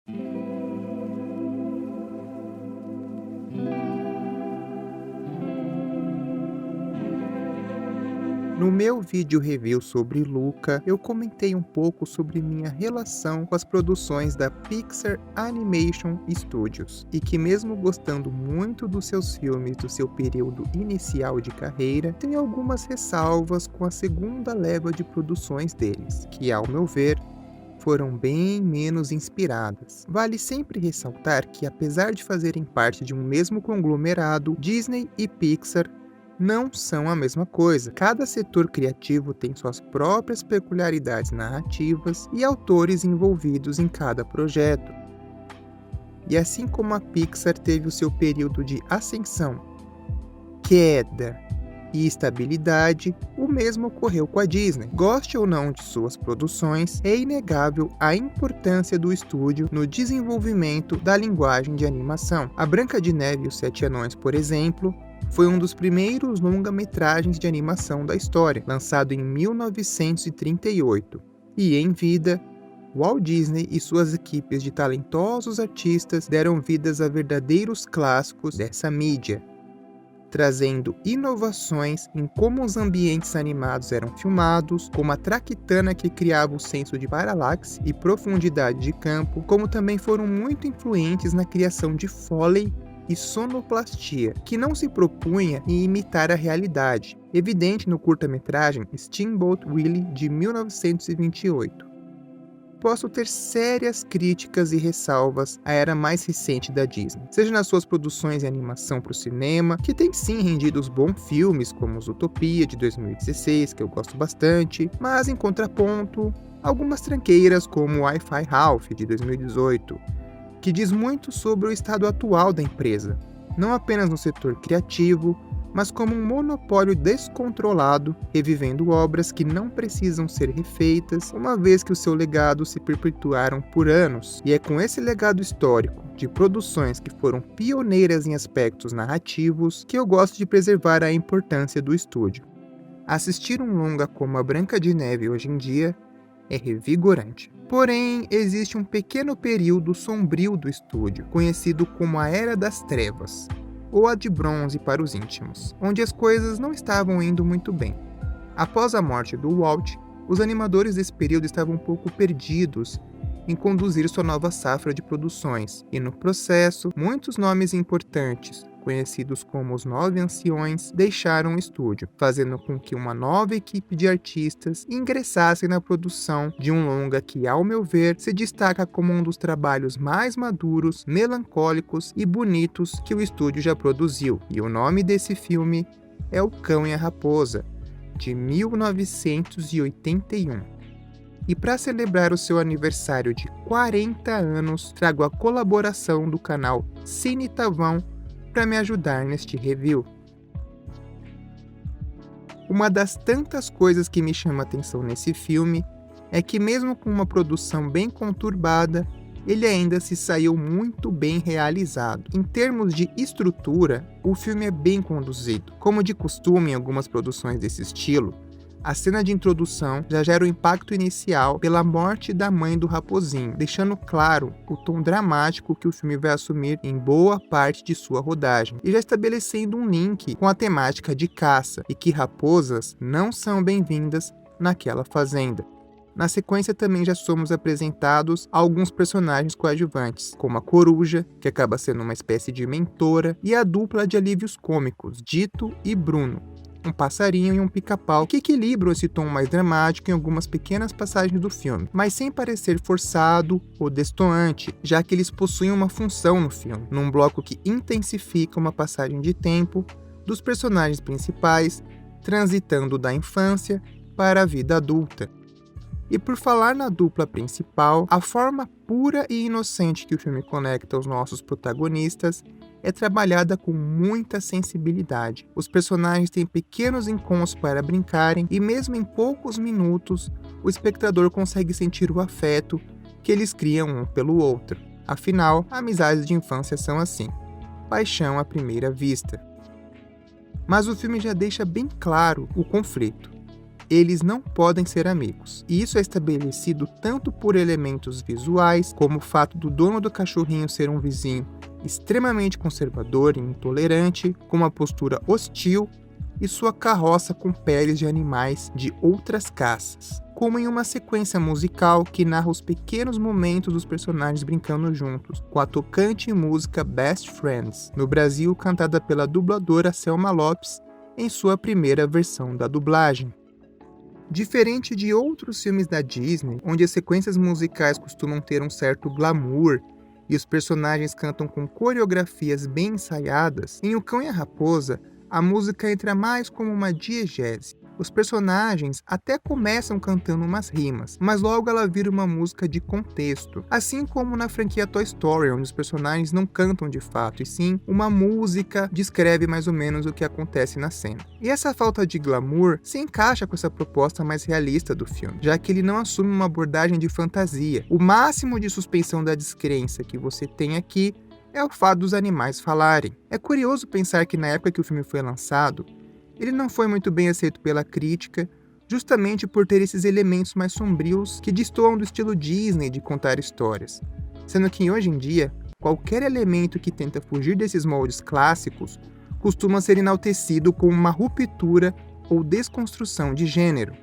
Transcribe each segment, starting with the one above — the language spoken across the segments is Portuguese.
No meu vídeo review sobre Luca, eu comentei um pouco sobre minha relação com as produções da Pixar Animation Studios, e que mesmo gostando muito dos seus filmes do seu período inicial de carreira, tenho algumas ressalvas com a segunda leva de produções deles, que ao meu ver, foram bem menos inspiradas. Vale sempre ressaltar que, apesar de fazerem parte de um mesmo conglomerado, Disney e Pixar não são a mesma coisa. Cada setor criativo tem suas próprias peculiaridades narrativas e autores envolvidos em cada projeto. E assim como a Pixar teve o seu período de ascensão, queda e estabilidade, o mesmo ocorreu com a Disney. Goste ou não de suas produções, é inegável a importância do estúdio no desenvolvimento da linguagem de animação. A Branca de Neve e os Sete Anões, por exemplo, foi um dos primeiros longa-metragens de animação da história, lançado em 1938. E em vida, Walt Disney e suas equipes de talentosos artistas deram vidas a verdadeiros clássicos dessa mídia, trazendo inovações em como os ambientes animados eram filmados, como a traquitana que criava o senso de paralaxe e profundidade de campo, como também foram muito influentes na criação de Foley e sonoplastia, que não se propunha em imitar a realidade, evidente no curta-metragem Steamboat Willie de 1928. Posso ter sérias críticas e ressalvas à era mais recente da Disney, seja nas suas produções em animação para o cinema, que tem sim rendido os bons filmes como Zootopia de 2016, que eu gosto bastante, mas em contraponto, algumas tranqueiras como Wi-Fi Ralph de 2018, que diz muito sobre o estado atual da empresa, não apenas no setor criativo, mas como um monopólio descontrolado, revivendo obras que não precisam ser refeitas, uma vez que o seu legado se perpetuaram por anos. E é com esse legado histórico, de produções que foram pioneiras em aspectos narrativos, que eu gosto de preservar a importância do estúdio. Assistir um longa como A Branca de Neve hoje em dia é revigorante. Porém, existe um pequeno período sombrio do estúdio, conhecido como a Era das Trevas, ou a de bronze para os íntimos, onde as coisas não estavam indo muito bem. Após a morte do Walt, os animadores desse período estavam um pouco perdidos em conduzir sua nova safra de produções, e no processo, muitos nomes importantes, conhecidos como os Nove Anciões, deixaram o estúdio, fazendo com que uma nova equipe de artistas ingressasse na produção de um longa que, ao meu ver, se destaca como um dos trabalhos mais maduros, melancólicos e bonitos que o estúdio já produziu. E o nome desse filme é O Cão e a Raposa, de 1981. E para celebrar o seu aniversário de 40 anos, trago a colaboração do canal Cine Tavão para me ajudar neste review. Uma das tantas coisas que me chama a atenção nesse filme é que, mesmo com uma produção bem conturbada, ele ainda se saiu muito bem realizado. Em termos de estrutura, o filme é bem conduzido. Como de costume em algumas produções desse estilo, a cena de introdução já gera o impacto inicial pela morte da mãe do raposinho, deixando claro o tom dramático que o filme vai assumir em boa parte de sua rodagem, e já estabelecendo um link com a temática de caça e que raposas não são bem-vindas naquela fazenda. Na sequência também já somos apresentados a alguns personagens coadjuvantes, como a coruja, que acaba sendo uma espécie de mentora, e a dupla de alívios cômicos, Dito e Bruno, um passarinho e um pica-pau, que equilibram esse tom mais dramático em algumas pequenas passagens do filme, mas sem parecer forçado ou destoante, já que eles possuem uma função no filme, num bloco que intensifica uma passagem de tempo dos personagens principais, transitando da infância para a vida adulta. E por falar na dupla principal, a forma pura e inocente que o filme conecta os nossos protagonistas é trabalhada com muita sensibilidade. Os personagens têm pequenos encontros para brincarem e mesmo em poucos minutos, o espectador consegue sentir o afeto que eles criam um pelo outro. Afinal, amizades de infância são assim, paixão à primeira vista. Mas o filme já deixa bem claro o conflito. eles não podem ser amigos. E isso é estabelecido tanto por elementos visuais, como o fato do dono do cachorrinho ser um vizinho extremamente conservador e intolerante, com uma postura hostil, e sua carroça com peles de animais de outras caças, como em uma sequência musical que narra os pequenos momentos dos personagens brincando juntos, com a tocante música Best Friends, no Brasil cantada pela dubladora Selma Lopes em sua primeira versão da dublagem. Diferente de outros filmes da Disney, onde as sequências musicais costumam ter um certo glamour e os personagens cantam com coreografias bem ensaiadas, em O Cão e a Raposa, a música entra mais como uma diegese. Os personagens até começam cantando umas rimas, mas logo ela vira uma música de contexto, assim como na franquia Toy Story, onde os personagens não cantam de fato, e sim uma música descreve mais ou menos o que acontece na cena. E essa falta de glamour se encaixa com essa proposta mais realista do filme, já que ele não assume uma abordagem de fantasia. O máximo de suspensão da descrença que você tem aqui é o fato dos animais falarem. É curioso pensar que na época que o filme foi lançado, ele não foi muito bem aceito pela crítica, justamente por ter esses elementos mais sombrios que destoam do estilo Disney de contar histórias. Sendo que hoje em dia, qualquer elemento que tenta fugir desses moldes clássicos costuma ser enaltecido como uma ruptura ou desconstrução de gênero.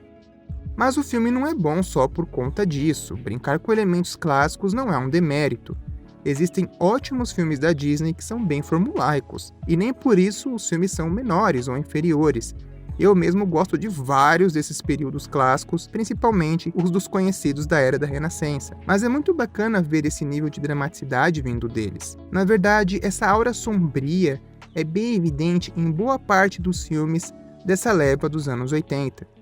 Mas o filme não é bom só por conta disso. Brincar com elementos clássicos não é um demérito. Existem ótimos filmes da Disney que são bem formulaicos, e nem por isso os filmes são menores ou inferiores. Eu mesmo gosto de vários desses períodos clássicos, principalmente os dos conhecidos da Era da Renascença. Mas é muito bacana ver esse nível de dramaticidade vindo deles. Na verdade, essa aura sombria é bem evidente em boa parte dos filmes dessa leva dos anos 80.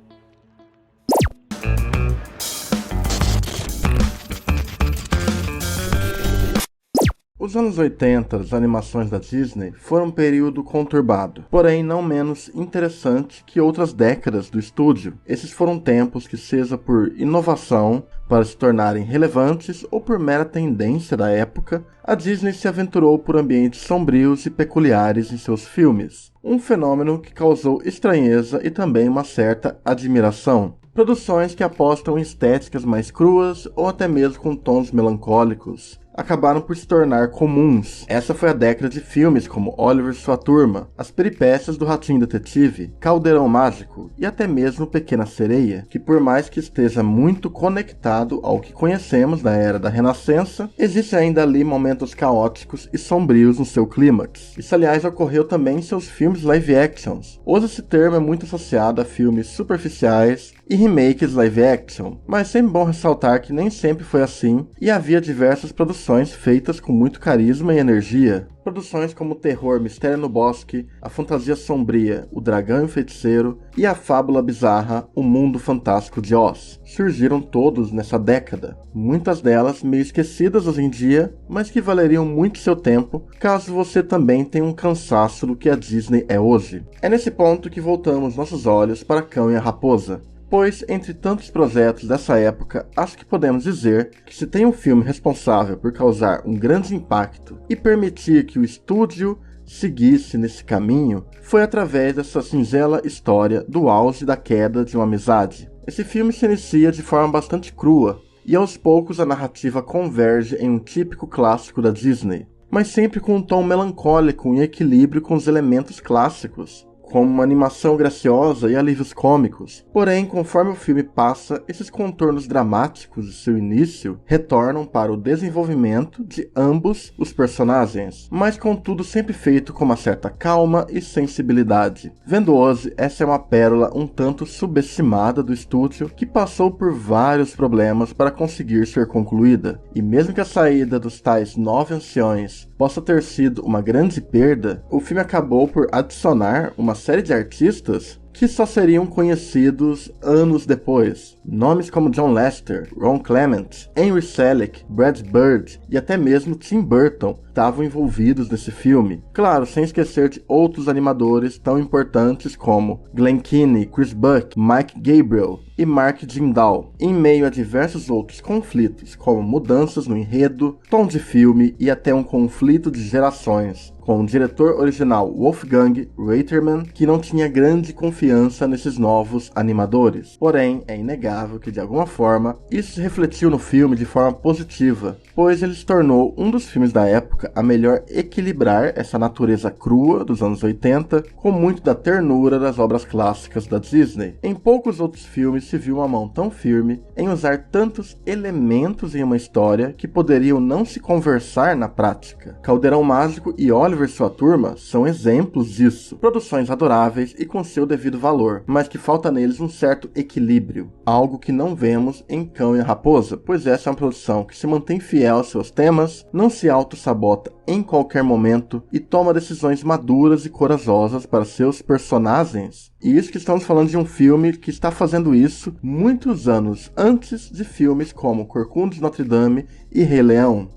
Os anos 80, as animações da Disney, foram um período conturbado, porém não menos interessante que outras décadas do estúdio. Esses foram tempos que, seja por inovação para se tornarem relevantes ou por mera tendência da época, a Disney se aventurou por ambientes sombrios e peculiares em seus filmes. Um fenômeno que causou estranheza e também uma certa admiração. Produções que apostam em estéticas mais cruas ou até mesmo com tons melancólicos acabaram por se tornar comuns. Essa foi a década de filmes como Oliver e Sua Turma, As Peripécias do Ratinho Detetive, Caldeirão Mágico e até mesmo Pequena Sereia, que por mais que esteja muito conectado ao que conhecemos da Era da Renascença, existe ainda ali momentos caóticos e sombrios no seu clímax. Isso aliás ocorreu também em seus filmes live actions. Hoje esse termo é muito associado a filmes superficiais e remakes live action, mas sempre bom ressaltar que nem sempre foi assim e havia diversas produções feitas com muito carisma e energia. Produções como o terror Mistério no Bosque, a fantasia sombria O Dragão e o Feiticeiro e a fábula bizarra O Mundo Fantástico de Oz surgiram todos nessa década, muitas delas meio esquecidas hoje em dia, mas que valeriam muito seu tempo caso você também tenha um cansaço do que a Disney é hoje. É nesse ponto que voltamos nossos olhos para Cão e a Raposa, pois, entre tantos projetos dessa época, acho que podemos dizer que se tem um filme responsável por causar um grande impacto e permitir que o estúdio seguisse nesse caminho, foi através dessa singela história do auge da queda de uma amizade. Esse filme se inicia de forma bastante crua, e aos poucos a narrativa converge em um típico clássico da Disney, mas sempre com um tom melancólico em equilíbrio com os elementos clássicos, como uma animação graciosa e alívios cômicos. Porém, conforme o filme passa, esses contornos dramáticos de seu início retornam para o desenvolvimento de ambos os personagens, mas contudo sempre feito com uma certa calma e sensibilidade. Vendo hoje, essa é uma pérola um tanto subestimada do estúdio, que passou por vários problemas para conseguir ser concluída. E mesmo que a saída dos tais 9 anciões possa ter sido uma grande perda, o filme acabou por adicionar uma série de artistas que só seriam conhecidos anos depois. Nomes como John Lasseter, Ron Clement, Henry Selick, Brad Bird e até mesmo Tim Burton estavam envolvidos nesse filme. Claro, sem esquecer de outros animadores tão importantes como Glenn Keane, Chris Buck, Mike Gabriel e Mark Jindal, em meio a diversos outros conflitos, como mudanças no enredo, tom de filme e até um conflito de gerações, com o diretor original Wolfgang Reiterman, que não tinha grande confiança confiança nesses novos animadores. Porém, é inegável que de alguma forma isso se refletiu no filme de forma positiva, pois ele se tornou um dos filmes da época a melhor equilibrar essa natureza crua dos anos 80 com muito da ternura das obras clássicas da Disney. Em poucos outros filmes se viu uma mão tão firme em usar tantos elementos em uma história que poderiam não se conversar na prática. Caldeirão Mágico e Oliver e sua turma são exemplos disso. Produções adoráveis e com seu devido valor, mas que falta neles um certo equilíbrio, algo que não vemos em Cão e a Raposa, pois essa é uma produção que se mantém fiel aos seus temas, não se auto-sabota em qualquer momento e toma decisões maduras e corajosas para seus personagens. E isso que estamos falando de um filme que está fazendo isso muitos anos antes de filmes como Corcunda de Notre Dame e Rei Leão.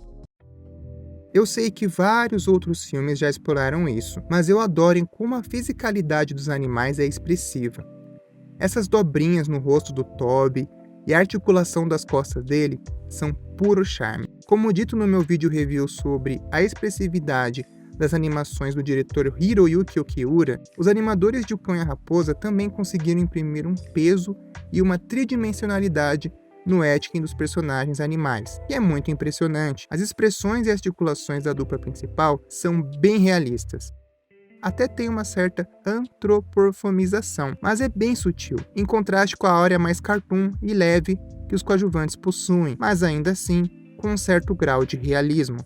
Eu sei que vários outros filmes já exploraram isso, mas eu adoro em como a fisicalidade dos animais é expressiva. Essas dobrinhas no rosto do Toby e a articulação das costas dele são puro charme. Como dito no meu vídeo review sobre a expressividade das animações do diretor Hiroyuki Okiura, os animadores de O Cão e a Raposa também conseguiram imprimir um peso e uma tridimensionalidade no etching dos personagens animais, que é muito impressionante. As expressões e articulações da dupla principal são bem realistas. Até tem uma certa antropomorfização, mas é bem sutil, em contraste com a áurea mais cartoon e leve que os coadjuvantes possuem, mas ainda assim com um certo grau de realismo,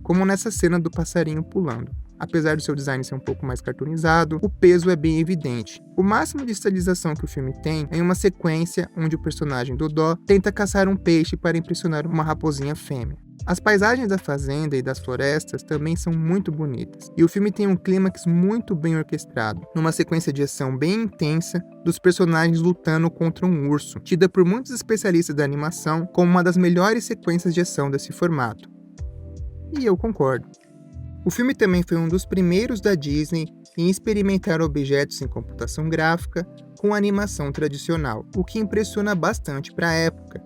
como nessa cena do passarinho pulando. Apesar do seu design ser um pouco mais cartoonizado, o peso é bem evidente. O máximo de estilização que o filme tem é em uma sequência onde o personagem Dodó tenta caçar um peixe para impressionar uma raposinha fêmea. As paisagens da fazenda e das florestas também são muito bonitas, e o filme tem um clímax muito bem orquestrado, numa sequência de ação bem intensa dos personagens lutando contra um urso, tida por muitos especialistas da animação como uma das melhores sequências de ação desse formato. E eu concordo. O filme também foi um dos primeiros da Disney em experimentar objetos em computação gráfica com animação tradicional, o que impressiona bastante para a época.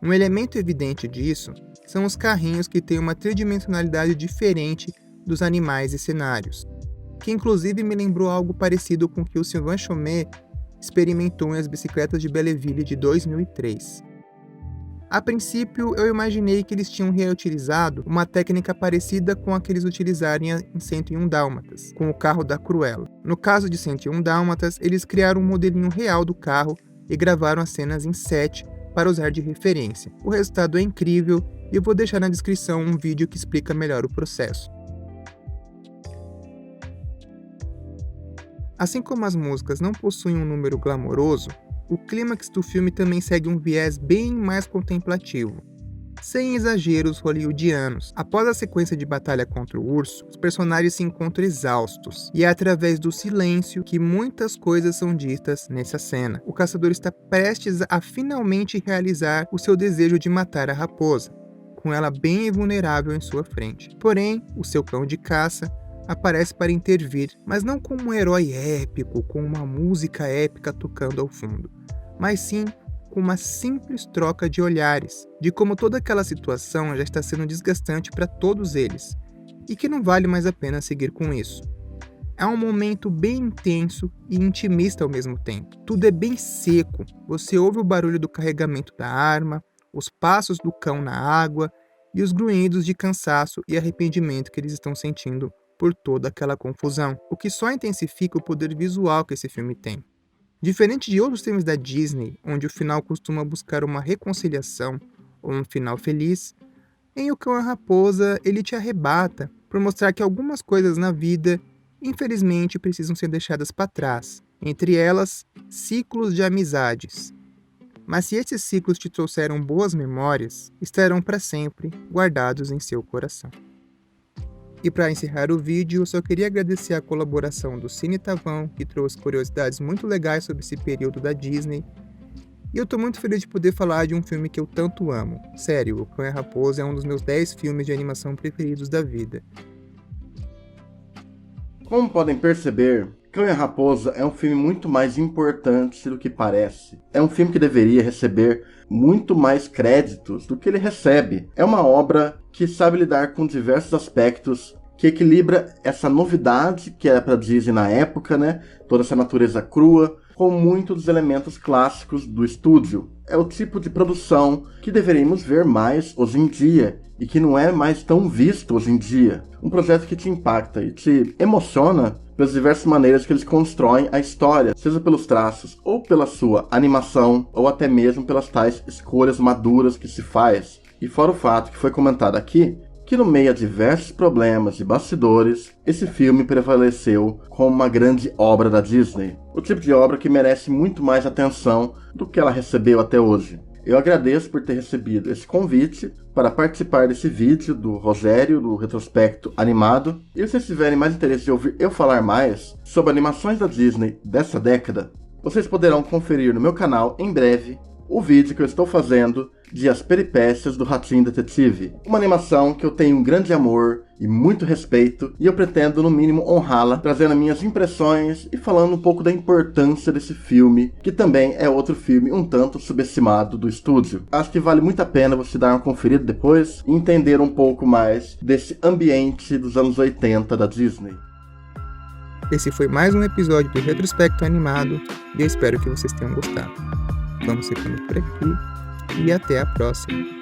Um elemento evidente disso são os carrinhos que têm uma tridimensionalidade diferente dos animais e cenários, que inclusive me lembrou algo parecido com o que o Sylvain Chomet experimentou em As Bicicletas de Belleville de 2003. A princípio, eu imaginei que eles tinham reutilizado uma técnica parecida com a que eles utilizaram em 101 Dálmatas, com o carro da Cruella. No caso de 101 Dálmatas, eles criaram um modelinho real do carro e gravaram as cenas em set para usar de referência. O resultado é incrível e eu vou deixar na descrição um vídeo que explica melhor o processo. Assim como as músicas não possuem um número glamouroso, o clímax do filme também segue um viés bem mais contemplativo, sem exageros hollywoodianos. Após a sequência de batalha contra o urso, os personagens se encontram exaustos, e é através do silêncio que muitas coisas são ditas nessa cena. O caçador está prestes a finalmente realizar o seu desejo de matar a raposa, com ela bem vulnerável em sua frente. Porém, o seu cão de caça aparece para intervir, mas não como um herói épico, com uma música épica tocando ao fundo, mas sim com uma simples troca de olhares, de como toda aquela situação já está sendo desgastante para todos eles, e que não vale mais a pena seguir com isso. É um momento bem intenso e intimista ao mesmo tempo. Tudo é bem seco, você ouve o barulho do carregamento da arma, os passos do cão na água e os grunhidos de cansaço e arrependimento que eles estão sentindo por toda aquela confusão, o que só intensifica o poder visual que esse filme tem. Diferente de outros filmes da Disney, onde o final costuma buscar uma reconciliação ou um final feliz, em O Cão e a Raposa ele te arrebata por mostrar que algumas coisas na vida, infelizmente, precisam ser deixadas para trás, entre elas, ciclos de amizades. Mas se esses ciclos te trouxeram boas memórias, estarão para sempre guardados em seu coração. E para encerrar o vídeo, eu só queria agradecer a colaboração do Cine Tavão, que trouxe curiosidades muito legais sobre esse período da Disney. E eu tô muito feliz de poder falar de um filme que eu tanto amo. Sério, O Cão e a Raposa é um dos meus 10 filmes de animação preferidos da vida. Como podem perceber, Cão e a Raposa é um filme muito mais importante do que parece. É um filme que deveria receber muito mais créditos do que ele recebe. É uma obra que sabe lidar com diversos aspectos que equilibra essa novidade que era para Disney na época, né? Toda essa natureza crua, com muitos dos elementos clássicos do estúdio. É o tipo de produção que deveríamos ver mais hoje em dia e que não é mais tão visto hoje em dia. Um projeto que te impacta e te emociona pelas diversas maneiras que eles constroem a história, seja pelos traços, ou pela sua animação, ou até mesmo pelas tais escolhas maduras que se faz. E fora o fato que foi comentado aqui, que no meio a diversos problemas e bastidores, esse filme prevaleceu como uma grande obra da Disney. O tipo de obra que merece muito mais atenção do que ela recebeu até hoje. Eu agradeço por ter recebido esse convite para participar desse vídeo do Rogério, do Retrospecto Animado. E se vocês tiverem mais interesse de ouvir eu falar mais sobre animações da Disney dessa década, vocês poderão conferir no meu canal em breve o vídeo que eu estou fazendo de As Peripécias do Ratinho Detetive. Uma animação que eu tenho um grande amor e muito respeito, e eu pretendo no mínimo honrá-la, trazendo minhas impressões e falando um pouco da importância desse filme, que também é outro filme um tanto subestimado do estúdio. Acho que vale muito a pena você dar uma conferida depois e entender um pouco mais desse ambiente dos anos 80 da Disney. Esse foi mais um episódio do Retrospecto Animado e eu espero que vocês tenham gostado. Vamos ficando por aqui e até a próxima.